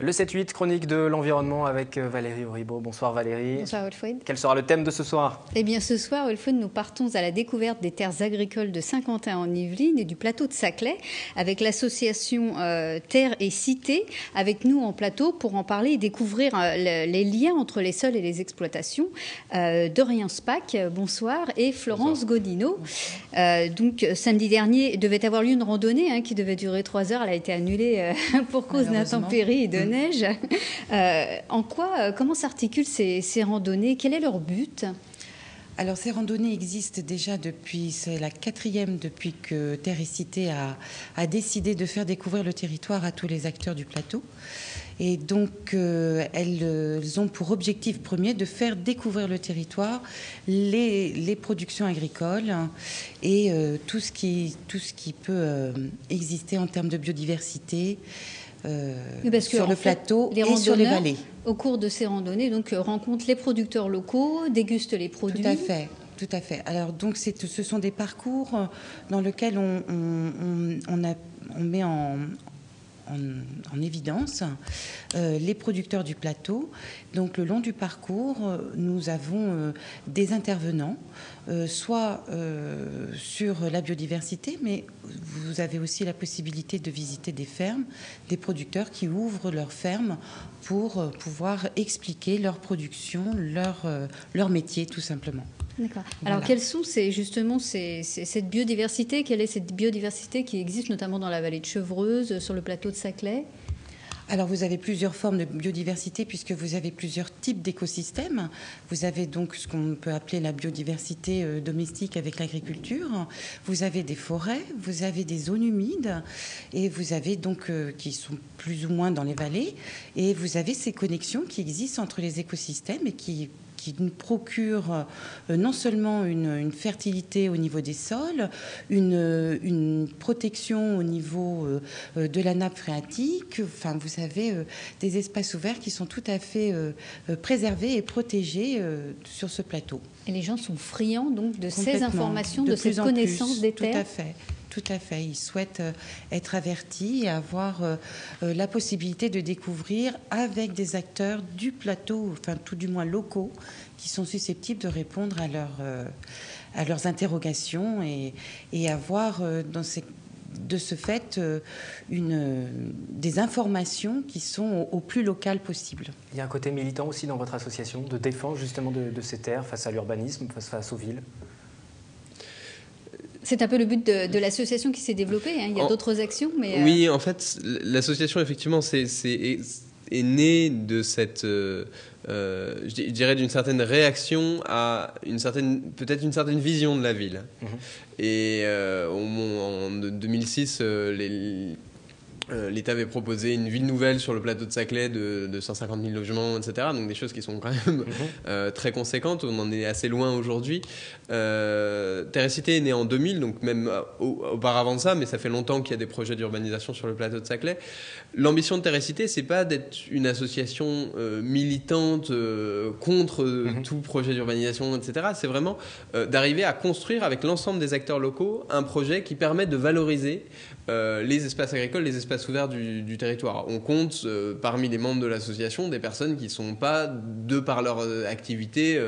Le 7-8, chronique de l'environnement avec Valérie Auribeau. Bonsoir Valérie. Bonsoir Wilfried. Quel sera le thème de ce soir? Eh bien ce soir, Wilfried, nous partons à la découverte des terres agricoles de Saint-Quentin en Yvelines et du plateau de Saclay avec l'association Terre et Cité avec nous en plateau pour en parler et découvrir les liens entre les sols et les exploitations. Dorian Spack, bonsoir, et Florence Godino. Donc samedi dernier devait avoir lieu une randonnée qui devait durer 3 heures. Elle a été annulée pour cause d'intempéries et de neige. Comment s'articulent ces randonnées? Quel est leur but? Alors ces randonnées existent déjà c'est la 4e depuis que Terre et Cité a décidé de faire découvrir le territoire à tous les acteurs du plateau. Et donc elles ont pour objectif premier de faire découvrir le territoire, les productions agricoles et tout ce qui peut exister en termes de biodiversité. Sur le plateau et sur les vallées. Au cours de ces randonnées, rencontrent les producteurs locaux, dégustent les produits. Tout à fait. Alors donc ce sont des parcours dans lesquels on met en évidence les producteurs du plateau. Donc le long du parcours, nous avons des intervenants, soit sur la biodiversité, mais vous avez aussi la possibilité de visiter des fermes, des producteurs qui ouvrent leurs fermes pour pouvoir expliquer leur production, leur métier tout simplement. D'accord. Alors, quelles sont cette biodiversité? Quelle est cette biodiversité qui existe notamment dans la vallée de Chevreuse, sur le plateau de Saclay? Alors, vous avez plusieurs formes de biodiversité puisque vous avez plusieurs types d'écosystèmes. Vous avez donc ce qu'on peut appeler la biodiversité domestique avec l'agriculture. Vous avez des forêts, vous avez des zones humides et vous avez donc qui sont plus ou moins dans les vallées. Et vous avez ces connexions qui existent entre les écosystèmes et qui nous procure non seulement une fertilité au niveau des sols, une protection au niveau de la nappe phréatique. Enfin, vous avez des espaces ouverts qui sont tout à fait préservés et protégés sur ce plateau. Et les gens sont friands donc de ces informations, de cette connaissance des terres. Tout à fait. Tout à fait. Ils souhaitent être avertis et avoir la possibilité de découvrir avec des acteurs du plateau, enfin tout du moins locaux, qui sont susceptibles de répondre à leurs interrogations et avoir de ce fait des informations qui sont au plus locales possible. Il y a un côté militant aussi dans votre association de défense justement de ces terres face à l'urbanisme, face aux villes. C'est un peu le but de l'association qui s'est développée. Il y a d'autres actions, mais oui, en fait, l'association effectivement est née de cette, je dirais, d'une certaine réaction à peut-être une certaine vision de la ville. Et en 2006, l'État avait proposé une ville nouvelle sur le plateau de Saclay de 150 000 logements, etc. Donc des choses qui sont quand même très conséquentes. On en est assez loin aujourd'hui. Terre et Cité est née en 2000, donc même auparavant de ça, mais ça fait longtemps qu'il y a des projets d'urbanisation sur le plateau de Saclay. L'ambition de Terre et Cité, c'est pas d'être une association militante contre tout projet d'urbanisation, etc. C'est vraiment d'arriver à construire avec l'ensemble des acteurs locaux un projet qui permet de valoriser les espaces agricoles, les espaces ouverts du territoire. On compte parmi les membres de l'association des personnes qui ne sont pas, de par leur activité,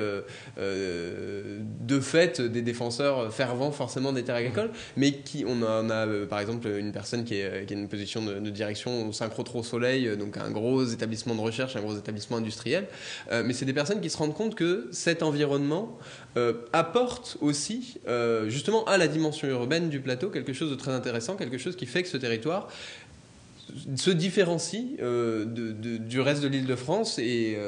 de fait des défenseurs fervents forcément des terres agricoles, mais on a par exemple une personne qui a une position de direction au Synchrotro Soleil, donc un gros établissement de recherche, un gros établissement industriel, mais c'est des personnes qui se rendent compte que cet environnement apporte aussi justement à la dimension urbaine du plateau quelque chose de très intéressant, quelque chose qui fait que ce territoire se différencie du reste de l'Île-de-France et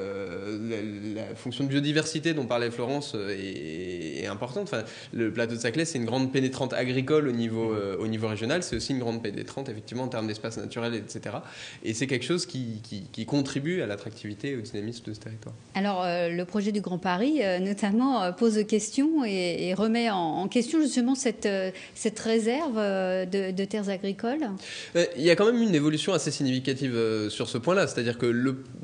la fonction de biodiversité dont parlait Florence est importante. Enfin, le plateau de Saclay, c'est une grande pénétrante agricole au niveau régional, c'est aussi une grande pénétrante effectivement en termes d'espace naturel, etc. Et c'est quelque chose qui contribue à l'attractivité et au dynamisme de ce territoire. Alors, le projet du Grand Paris, notamment, pose question et remet en question justement cette réserve de terres agricoles. Il y a quand même une évolution assez significative sur ce point-là, c'est-à-dire que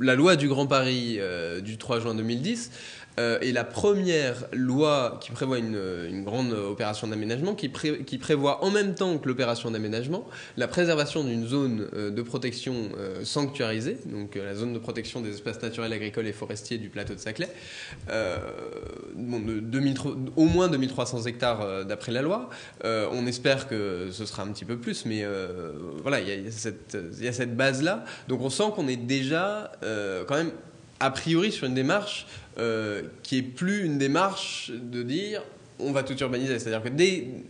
la loi du Grand Paris du 3 juin 2010 est la première loi qui prévoit une grande opération d'aménagement, qui prévoit en même temps que l'opération d'aménagement la préservation d'une zone de protection sanctuarisée, donc la zone de protection des espaces naturels, agricoles et forestiers du plateau de Saclay, au moins 2300 hectares d'après la loi. On espère que ce sera un petit peu plus, mais voilà, il y a cette base-là. Donc on sent qu'on est déjà quand même a priori sur une démarche qui est plus une démarche de dire on va tout urbaniser. C'est-à-dire que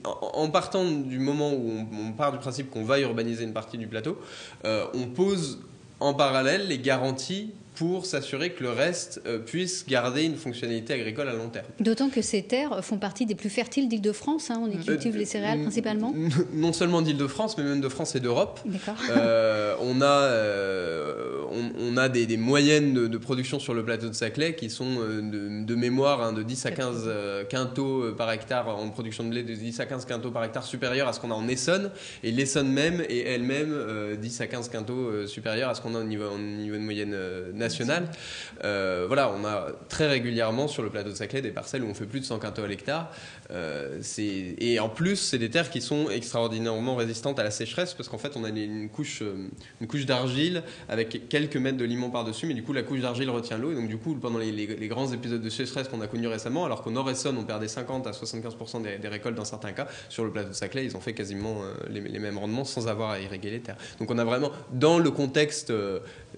en partant du moment où on part du principe qu'on va urbaniser une partie du plateau, on pose en parallèle les garanties pour s'assurer que le reste puisse garder une fonctionnalité agricole à long terme. D'autant que ces terres font partie des plus fertiles d'Île-de-France, hein, on y cultive les céréales principalement. Non seulement d'Île-de-France, mais même de France et d'Europe. D'accord. On a des moyennes de production sur le plateau de Saclay qui sont de mémoire de 10 à 15 quintaux par hectare en production de lait, de 10 à 15 quintaux par hectare supérieur à ce qu'on a en Essonne. Et l'Essonne même est elle-même 10 à 15 quintaux supérieur à ce qu'on a au niveau de moyenne nationale. Voilà, on a très régulièrement sur le plateau de Saclay des parcelles où on fait plus de 100 quintaux à l'hectare. Et en plus, c'est des terres qui sont extraordinairement résistantes à la sécheresse parce qu'en fait, on a une couche d'argile avec quelques mètres de limon par-dessus, mais du coup, la couche d'argile retient l'eau. Et donc, du coup, pendant les grands épisodes de sécheresse qu'on a connus récemment, alors qu'au Nord-Essonne, on perdait 50 à 75% des récoltes dans certains cas, sur le plateau de Saclay, ils ont fait quasiment les mêmes rendements sans avoir à irriguer les terres. Donc, on a vraiment, dans le contexte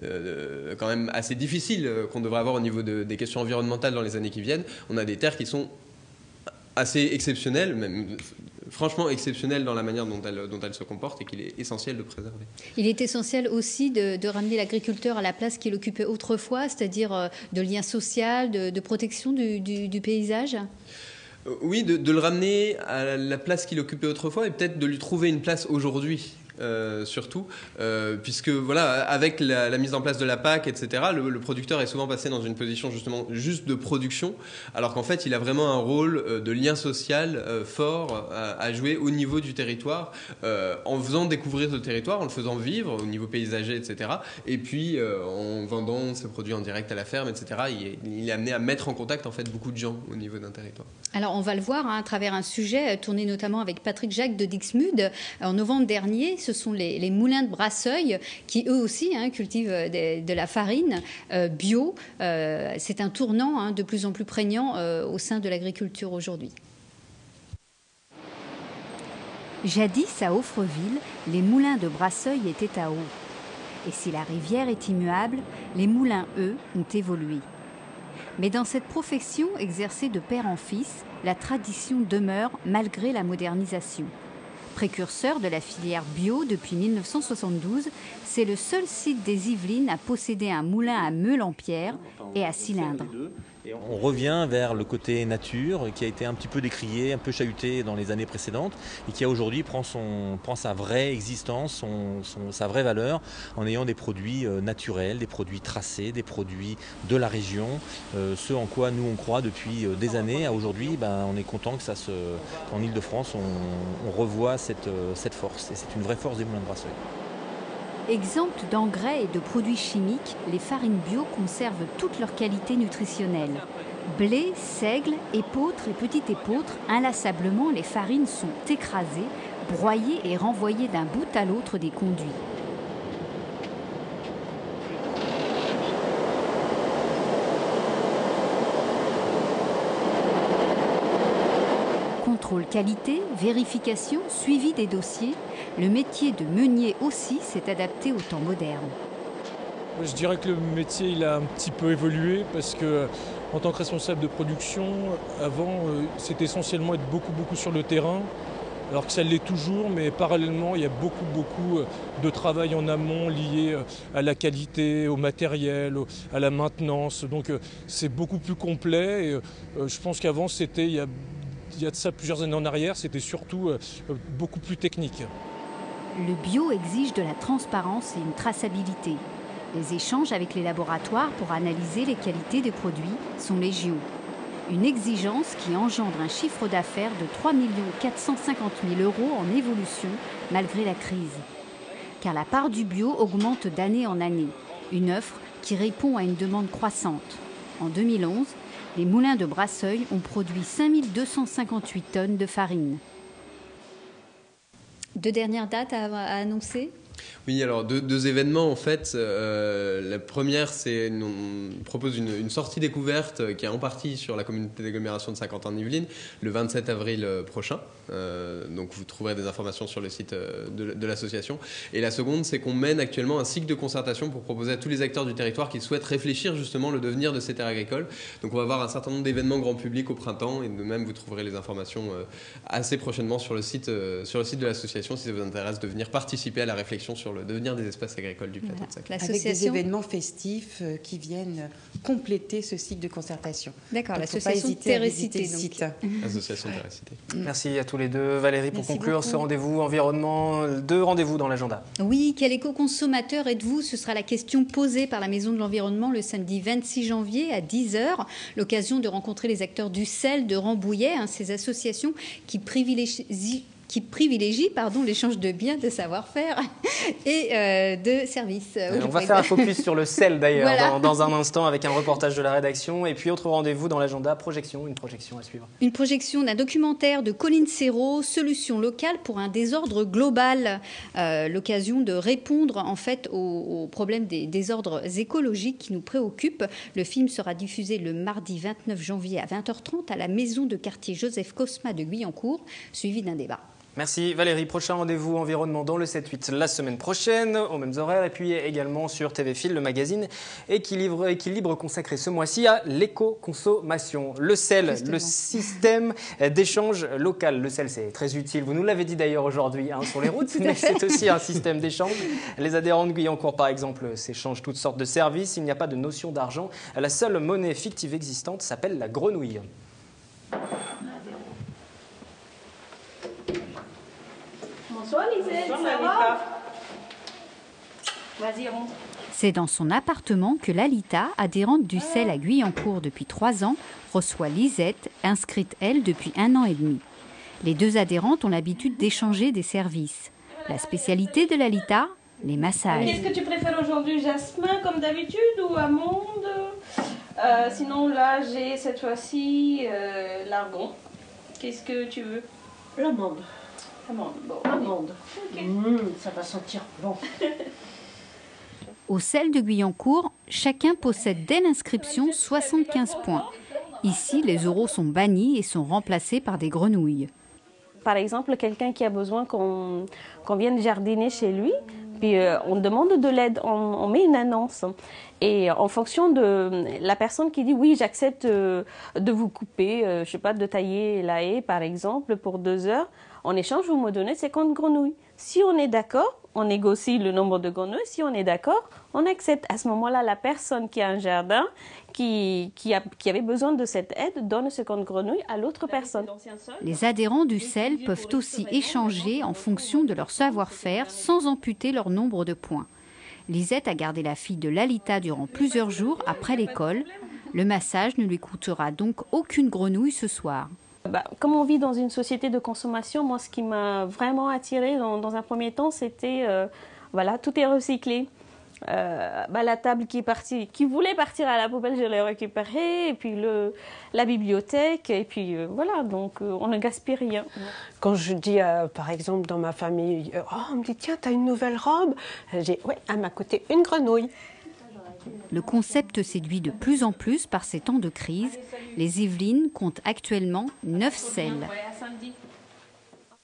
quand même assez difficile qu'on devrait avoir au niveau des questions environnementales dans les années qui viennent, on a des terres qui sont assez exceptionnelles, même franchement exceptionnelles dans la manière dont elles se comportent et qu'il est essentiel de préserver. Il est essentiel aussi de ramener l'agriculteur à la place qu'il occupait autrefois, c'est-à-dire de lien social, de protection du paysage. Oui, de le ramener à la place qu'il occupait autrefois et peut-être de lui trouver une place aujourd'hui. Surtout, puisque voilà, avec la mise en place de la PAC, etc., le producteur est souvent passé dans une position justement juste de production, alors qu'en fait, il a vraiment un rôle de lien social fort à jouer au niveau du territoire, en faisant découvrir ce territoire, en le faisant vivre au niveau paysager, etc., et puis en vendant ses produits en direct à la ferme, etc., il est amené à mettre en contact en fait beaucoup de gens au niveau d'un territoire. Alors on va le voir à travers un sujet tourné notamment avec Patrick Jacques de Dixmude en novembre dernier. Ce sont les moulins de Brasseuil qui eux aussi cultivent de la farine bio. C'est un tournant de plus en plus prégnant au sein de l'agriculture aujourd'hui. Jadis à Offreville, les moulins de Brasseuil étaient à eau. Et si la rivière est immuable, les moulins, eux, ont évolué. Mais dans cette profession exercée de père en fils, la tradition demeure malgré la modernisation. Précurseur de la filière bio depuis 1972, c'est le seul site des Yvelines à posséder un moulin à meule en pierre et à cylindre. Et on revient vers le côté nature qui a été un petit peu décrié, un peu chahuté dans les années précédentes et qui aujourd'hui prend sa vraie existence, sa vraie valeur en ayant des produits naturels, des produits tracés, des produits de la région, ce en quoi nous on croit depuis des années. À aujourd'hui, on est content que qu'en Île-de-France on revoit cette force et c'est une vraie force des moulins de Brasseuil. Exemptes d'engrais et de produits chimiques, les farines bio conservent toutes leurs qualités nutritionnelles. Blé, seigle, épeautre et petit épeautre, inlassablement les farines sont écrasées, broyées et renvoyées d'un bout à l'autre des conduits. Contrôle qualité, vérification, suivi des dossiers, le métier de meunier aussi s'est adapté au temps moderne. Je dirais que le métier il a un petit peu évolué parce que en tant que responsable de production, avant c'était essentiellement être beaucoup sur le terrain, alors que ça l'est toujours, mais parallèlement il y a beaucoup de travail en amont lié à la qualité, au matériel, à la maintenance. Donc c'est beaucoup plus complet et je pense qu'avant c'était il y a de ça plusieurs années en arrière, c'était surtout beaucoup plus technique. Le bio exige de la transparence et une traçabilité. Les échanges avec les laboratoires pour analyser les qualités des produits sont légion. Une exigence qui engendre un chiffre d'affaires de 3 450 000 € en évolution malgré la crise. Car la part du bio augmente d'année en année, une offre qui répond à une demande croissante. En 2011, Les moulins de Brasseuil ont produit 5258 tonnes de farine. 2 dernières dates à annoncer? Oui, alors deux événements en fait. La première, c'est on propose une sortie découverte qui est en partie sur la communauté d'agglomération de Saint-Quentin-en-Yvelines le 27 avril prochain. Donc vous trouverez des informations sur le site de l'association. Et la seconde, c'est qu'on mène actuellement un cycle de concertation pour proposer à tous les acteurs du territoire qui souhaitent réfléchir justement le devenir de ces terres agricoles. Donc on va avoir un certain nombre d'événements grand public au printemps et de même vous trouverez les informations assez prochainement sur le site de l'association si ça vous intéresse de venir participer à la réflexion sur le devenir des espaces agricoles du plateau de Saclay. Avec des événements festifs qui viennent compléter ce cycle de concertation. D'accord, l'association Terrecité. Association Terrecité. Merci à tous les deux. Valérie, pour conclure beaucoup. ce rendez-vous environnement, 2 rendez-vous dans l'agenda. Oui, quel éco-consommateur êtes-vous? Ce sera la question posée par la Maison de l'Environnement le samedi 26 janvier à 10h. L'occasion de rencontrer les acteurs du sel de Rambouillet, ces associations qui privilégient l'échange de biens, de savoir-faire et de services. On va faire un focus sur le sel d'ailleurs Voilà. dans un instant avec un reportage de la rédaction. Et puis autre rendez-vous dans l'agenda, une projection à suivre. Une projection d'un documentaire de Colline Serrault, Solutions locales pour un désordre global. L'occasion de répondre en fait aux problèmes des désordres écologiques qui nous préoccupent. Le film sera diffusé le mardi 29 janvier à 20h30 à la maison de quartier Joseph Cosma de Guyancourt, suivi d'un débat. Merci Valérie. Prochain rendez-vous environnement dans le 7-8 la semaine prochaine, aux mêmes horaires. Et puis également sur TV Fil, le magazine Équilibre consacré ce mois-ci à l'éco-consommation. Le sel, Justement. le système d'échange local. Le sel, c'est très utile. Vous nous l'avez dit d'ailleurs aujourd'hui sur les routes, mais c'est aussi un système d'échange. Les adhérents de Guyancourt, par exemple, s'échangent toutes sortes de services. Il n'y a pas de notion d'argent. La seule monnaie fictive existante s'appelle la grenouille. Bonsoir Lisette, ça va? Vas-y, rentre. C'est dans son appartement que Lalita, adhérente du sel à Guyancourt depuis 3 ans, reçoit Lisette, inscrite elle depuis 1 an et demi. Les 2 adhérentes ont l'habitude d'échanger des services. La spécialité de Lalita, les massages. Qu'est-ce que tu préfères aujourd'hui, jasmin comme d'habitude ou amande? Sinon là j'ai cette fois-ci l'argon. Qu'est-ce que tu veux? L'amande. Amande, bon. Amande. Ok. Ça va sentir bon. Au sel de Guyancourt, chacun possède dès l'inscription 75 points. Ici, les euros sont bannis et sont remplacés par des grenouilles. Par exemple, quelqu'un qui a besoin qu'on vienne jardiner chez lui, puis on demande de l'aide, on met une annonce. Et en fonction de la personne qui dit oui, j'accepte de vous couper, je sais pas, de tailler la haie par exemple pour 2 heures, en échange vous me donnez 50 grenouilles. Si on est d'accord, on négocie le nombre de grenouilles. Si on est d'accord, on accepte. À ce moment-là, la personne qui a un jardin, qui avait besoin de cette aide, donne 50 grenouilles à l'autre personne. Les adhérents du sel peuvent aussi échanger en fonction de leur savoir-faire sans amputer leur nombre de points. Lisette a gardé la fille de Lalita durant plusieurs jours après l'école. Le massage ne lui coûtera donc aucune grenouille ce soir. Comme on vit dans une société de consommation, moi ce qui m'a vraiment attirée dans un premier temps, c'était voilà, tout est recyclé. La table qui voulait partir à la poubelle, je l'ai récupérée, et puis la bibliothèque, et puis voilà, donc on ne gaspille rien. Quand je dis, par exemple, dans ma famille, on me dit, tiens, t'as une nouvelle robe? J'ai, ouais, à ma côté, une grenouille. Le concept séduit de plus en plus par ces temps de crise. Les Yvelines comptent actuellement 9 sels.